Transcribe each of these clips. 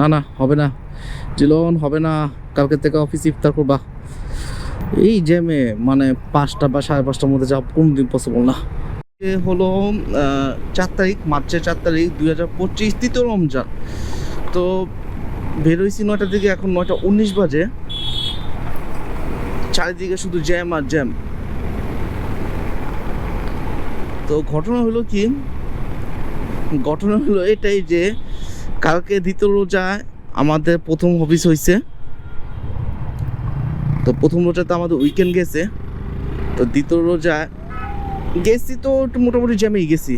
না না, হবে না জিলন, হবে না। কালকে থেকে অফিস ইফতার করবা এই জ্যামে, মানে 5টা বা 5:30টার মধ্যে যাওয়া কোনোদিন পসিবল না। এ হলো 4 তারিখ, মার্চের 4 তারিখ 2025, তৃতীয় রমজান। তো বেরোইছি 9টার দিকে, এখন 9টা 19 বাজে। চারিদিকে শুধু জ্যাম আর জ্যাম। তো ঘটনা হলো এটাই যে কালকে দ্বিতীয় রোজায় আমাদের প্রথম অফিস হয়েছে। তো প্রথম রোজাতে আমাদের উইকেন্ড গেছে, তো দ্বিতীয় রোজায় গেছি তো একটু মোটামুটি জ্যামেই গেছি।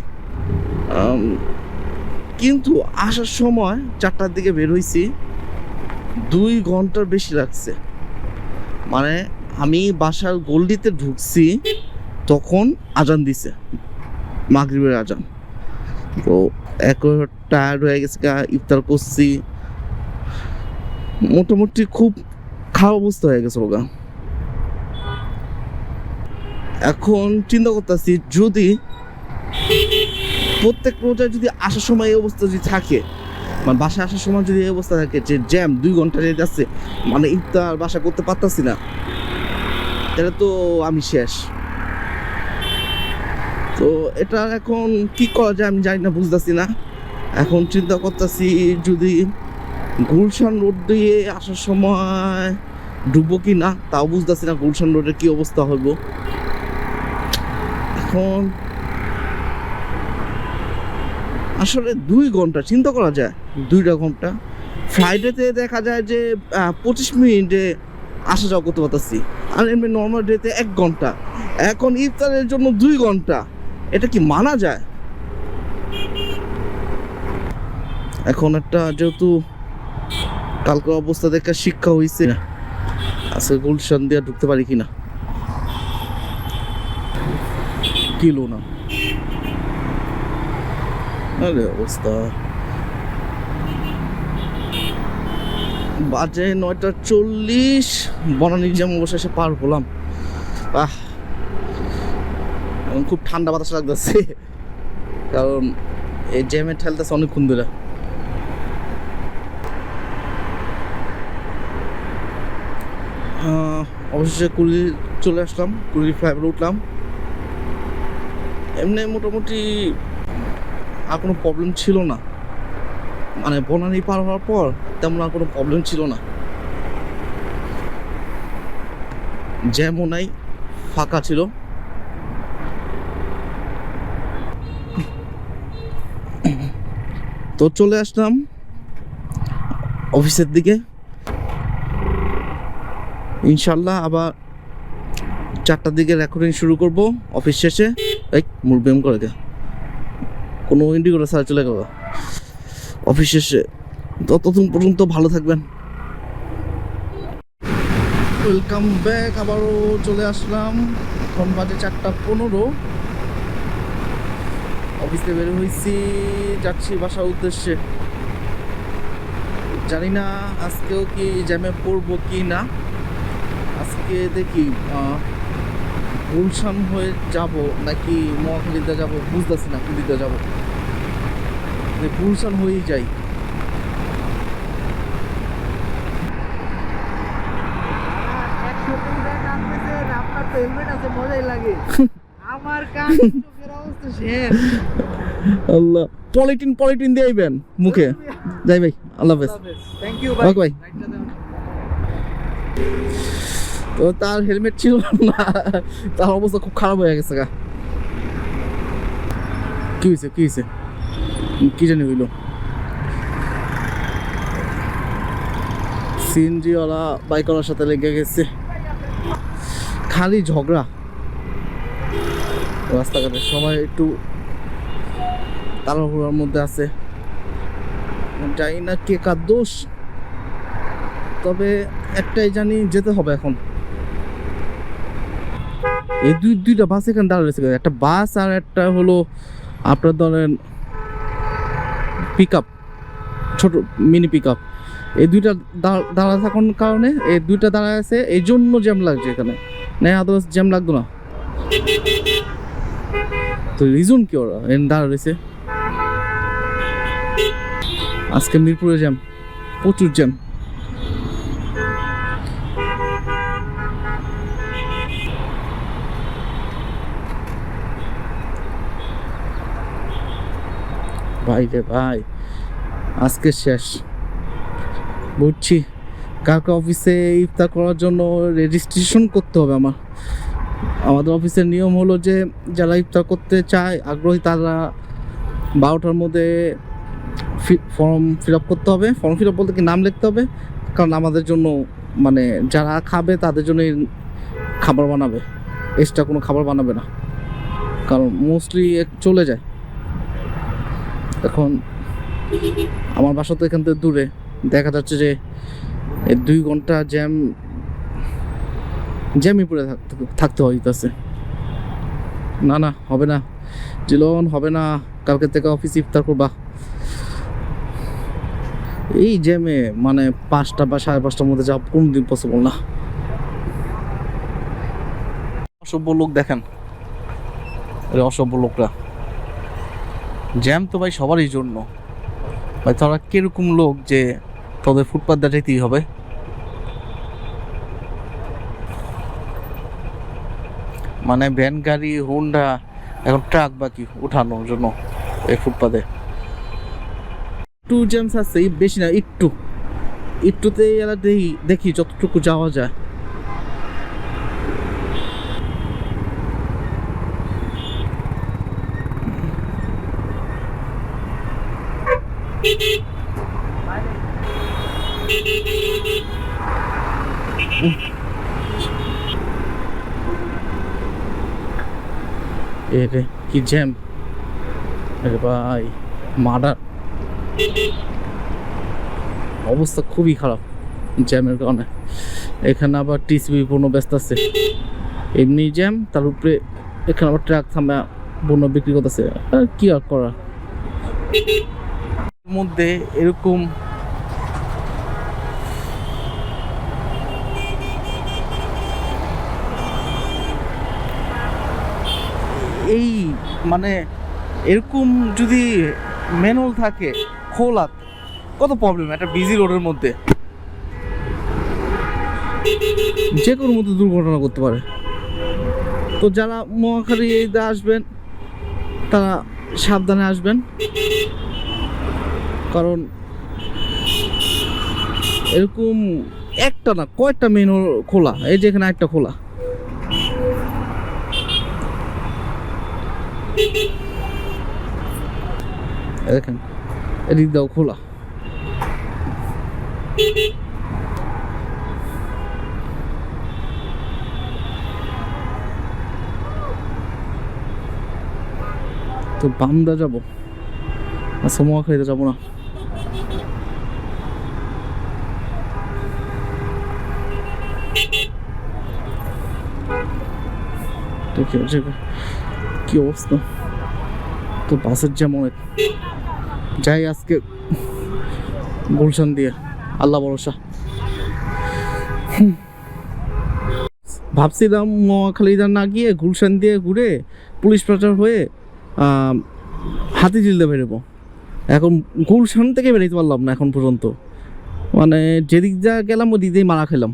কিন্তু আসার সময় 4টার দিকে বের হয়েছি, 2 ঘন্টার বেশি লাগছে। মানে আমি বাসার গল্লিতে ঢুকছি তখন আজান দিছে, মাগরিবের আজান। তো টায়ার্ড হয়ে গেছে, ইফতার করছি, মোটামুটি খুব খারাপ অবস্থা হয়ে গেছে ওগা। এখন চিন্তা করতেছি, যদি প্রত্যেক রোজায় যদি আসার সময় এই অবস্থা যদি থাকে, মানে বাসায় আসার সময় যদি এই অবস্থা থাকে যে জ্যাম 2 ঘন্টা যেতে যাচ্ছে, মানে ইফতার বাসা করতে পারতাছি না, তাহলে তো আমি শেষ। তো এটা এখন কি করা যায় আমি জানি না, বুঝতেছি না। এখন চিন্তা করতেছি যদি গুলশান রোড দিয়ে আসার সময় ঢুকবো কি না, তাও বুঝতেছি না গুলশান রোডের কি অবস্থা হইব। এখন আসলে 2 ঘন্টা চিন্তা করা যায়, 2টা ঘন্টা। ফ্রাইডেতে দেখা যায় যে 25 মিনিটে আসা যাওয়া করতে পারতেছি, আর এমনি নর্মাল ডেতে 1 ঘন্টা। এখন ইফতারের জন্য 2 ঘন্টা, এটা কি মানা যায়? এখন একটা যেহেতু কালকে অবস্থা দেখে শিক্ষা হয়েছে, আজকে গুলশান দিয়ে ঢুকতে পারি কিনা। কিলো না, আরে অবস্থা। বাজে 9টা 40, বনানী জ্যাম অবশেষে পার হলাম। এখন খুব ঠান্ডা বাতাস লাগতেছে, কারণ এই জ্যামে ঠেলতেছে অনেকক্ষণ ধরে। অবশেষে কুড়ি চলে আসলাম, কুড়ি ফ্লাইওভারে উঠলাম। এমনি মোটামুটি আর কোনো প্রবলেম ছিল না, মানে বনানী পার হওয়ার পর তেমন আর কোনো প্রবলেম ছিল না। জ্যামও নাই, ফাঁকা ছিল। তো চলে আসলাম অফিসের দিকে। ইনশাল্লাহ আবার 4টার দিকে রেকর্ডিং শুরু করব অফিস শেষে। এই মুরব্যাম করে গে কোনো ইন্ডিকেটর ছাড়া চলে গেল অফিস শেষে। ততক্ষণ পর্যন্ত ভালো থাকবেন। ওয়েলকাম ব্যাক, আবারও চলে আসলাম। এখন বাজে 4টা 15, অফিসে বের হয়েছি, যাচ্ছি বাসার উদ্দেশ্যে। জানি না আজকেও কি জ্যামে পড়বো কি না। আজকে দেখি গুলশান হয়ে যাব নাকি মহাখালীতে যাব, বুঝতেছি না কোন দিকে যাব। গুলশান হয়েই যাই। আল্লাহ, পলিটিন দিয়ে আইবেন মুখে। যাই ভাই, আল্লাহ হাফেজ। থ্যাংক ইউ ভাই। তো তার হেলমেট ছিল না, তার অবস্থা খুব খারাপ হয়ে গেছে। কি হয়েছে কি জানি হইলো। সিএনজিওয়ালা বাইকওয়ালার সাথে লেগে গেছে, খালি ঝগড়া রাস্তাঘাটে। সবাই একটু তাড়াহুড়ার মধ্যে আছে, জানি না কে কার দোষ। তবে একটাই জানি, যেতে হবে এখন। এই দুইটা বাস এখানে দাঁড়িয়ে রয়েছে, একটা বাস আর একটা হলো আপনার ধরেন পিক আপ, ছোট মিনি পিক আপ। এই দুইটা দাঁড়া থাকার কারণে এই দুইটা দাঁড়ায় আছে, এই জন্য জ্যাম লাগছে এখানে, না আদার্স জ্যাম লাগতো না। তো রিজন কি ওরা দাঁড়া রয়েছে? আজকে মিরপুরে জ্যাম। প্রচুর জ্যাম। ভাই রে ভাই, আজকে শেষ বুঝছি। কালকে অফিসে ইফতার করার জন্য রেজিস্ট্রেশন করতে হবে আমাদের অফিসের নিয়ম হলো যে যারা ইফতার করতে চায় আগ্রহী তারা 12টার মধ্যে ফর্ম ফিল আপ করতে হবে। ফর্ম ফিল আপ বলতে কি নাম লিখতে হবে, কারণ আমাদের জন্য মানে যারা খাবে তাদের জন্যই খাবার বানাবে, এক্সট্রা কোনো খাবার বানাবে না, কারণ মোস্টলি চলে যায়। এখন আমার বাসা তো এখান থেকে দূরে, দেখা যাচ্ছে যে 2 ঘন্টা জ্যামই পড়ে থাকতে হইতেছে। না হবে না জিলন, হবে না। কালকে থেকে অফিস ইফতার করবা এই জ্যামে, মানে 5টা বা 5:30টার মধ্যে যাওয়া কোনোদিন পসিবল না। অসভ্য লোক দেখেন, অসভ্য লোকরা। জ্যাম তো ভাই সবারই জন্য ভাই, তারা কিরকম লোক যে তোদের ফুটপাথ দিয়ে যেতেই হবে। মানে ভ্যান গাড়ি হোন্ডা, এখন ট্রাক বাকি উঠানোর জন্য এই ফুটপাথে একটু জ্যামস আছে, বেশি না, একটুতে দেখি যতটুকু যাওয়া যায়। এরে কি জ্যাম, আরে ভাই মার্ডার, অবস্থা খুবই খারাপ জ্যামের কারণে। এখানে আবার টিসিবি পণ্য ব্যস্ত আছে, এমনি জ্যাম, তার উপরে এখানে আবার ট্রাক থামা পণ্য বিক্রি করতেছে। আর কি আর করা, মধ্যে এরকম এই মানে এরকম যদি ম্যানুয়াল থাকে খোলা, কত প্রবলেম একটা বিজি রোডের মধ্যে, যে কোনো মধ্যে দুর্ঘটনা করতে পারে। তো যারা মহাখালীতে আসবেন তারা সাবধানে আসবেন, কারণ এরকম একটা না কয়েকটা মেনুয়াল খোলা, এই যে এখানে একটা খোলা। দেখেন এদিক দাও খোলা। তো বামদা যাবো, সময় খাইতে যাবো না। কি অবস্থা, তো বাসের জ্যাম অনেক। যাই আজকে গুলশান দিয়ে, আল্লাহ ভরসা। ভাবছিলাম মহাখালীদা না গিয়ে গুলশান দিয়ে ঘুরে পুলিশ পাচার হয়ে হাতিঝিল দিয়ে বেরোবো। এখন গুলশান থেকে বেরোতে পারলাম না এখন পর্যন্ত, মানে যেদিক যা গেলাম ওদিক দিয়েই মারা খেলাম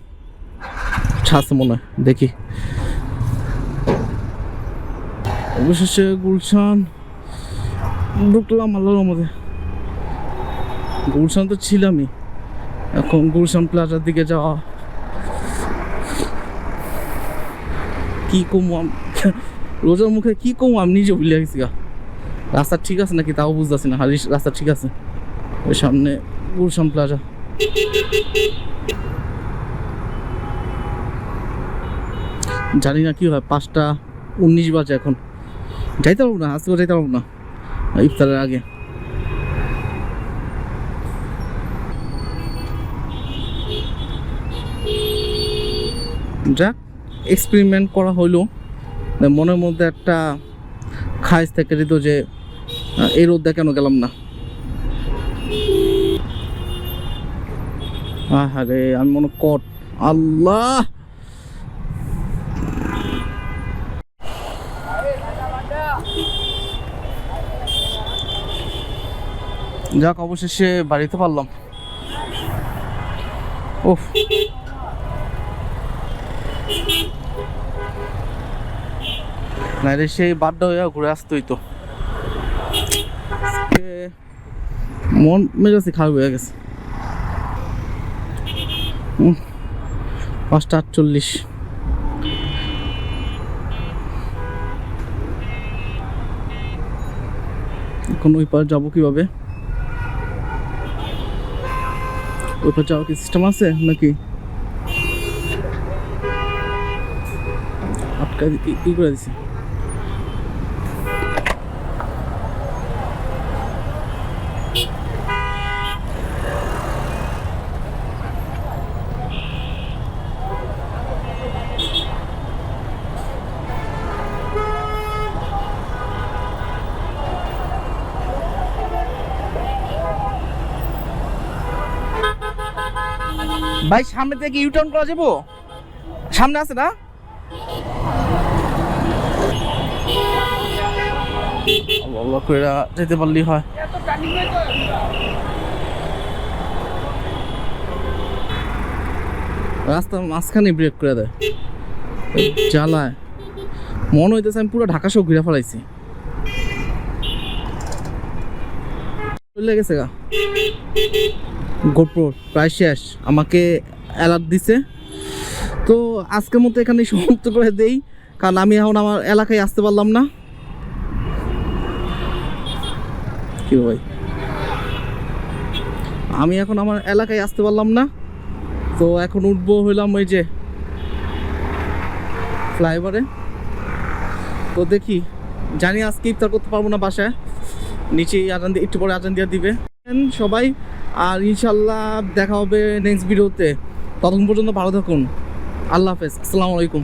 ছাড়ছে মনে হয়, দেখি। অবশেষে গুলশান ঢুকলাম আল্লাহর মধ্যে। গুলশান তো ছিলামই, এখন গুলশান প্লাজার দিকে যাওয়া। কি কম রোজার মুখে কি কম আমি নিজে ভুলে গেছি। রাস্তা ঠিক আছে নাকি তাও বুঝতেছি না, হারিস রাস্তা ঠিক আছে। ওই সামনে গুলশান প্লাজা। জানি না কি হয়, 5:19 বাজে এখন। যাইতে পারবো না, আজকে যাইতে পারবো না ইফতারের আগে। যাক, এক্সপেরিমেন্ট করা হইলো, মনের মধ্যে একটা খাইজ থেকে দিত যে এই রোদ কেন গেলাম না। আরে আমি মনে কট আল্লাহ। যাক অবশেষে বাড়িতে পারলাম। ওফ, নাইলে সেই বাড্ডা হইয়া ঘুরে আসতেই তো। মন মেজাজই খারাপ হয়ে গেছে। 5:48। এখন ওই পার যাবো কিভাবে? ওই পার যাওয়ার কি সিস্টেম আছে নাকি আটকা ই করে দিছে? ভাই সামনে থেকে ইউটার্ন করা যাবো? সামনে আছে না? আল্লাহ করে যেতে পারলেই হয়। রাস্তা মাঝখানে ব্রেক করে দেয়, জ্বালায়। মনে হইতেছে আমি পুরো ঢাকা সব ঘুরে ফেলাইছি। চলে গেছে গা গোপ্রো, প্রায় শেষ। আমাকে অ্যালার্ট দিছে, তো আজকের মতো এখানে সমাপ্ত করে দেই, কারণ আমি এখন আমার এলাকায় আসতে পারলাম না। কি ভাই, আমি এখন আমার এলাকায় আসতে পারলাম না, তো এখন উঠবো হইলাম ওই যে ফ্লাইওভারে। তো দেখি, জানি আজকে ইফতার করতে পারবো না বাসায়, নিচেই আজান দিয়ে একটু পরে আজান দিয়ে দিবে সবাই। আর ইনশাল্লাহ দেখা হবে নেক্সট ভিডিওতে। ততক্ষণ পর্যন্ত ভালো থাকুন। আল্লাহ হাফেজ, আসসালামু আলাইকুম।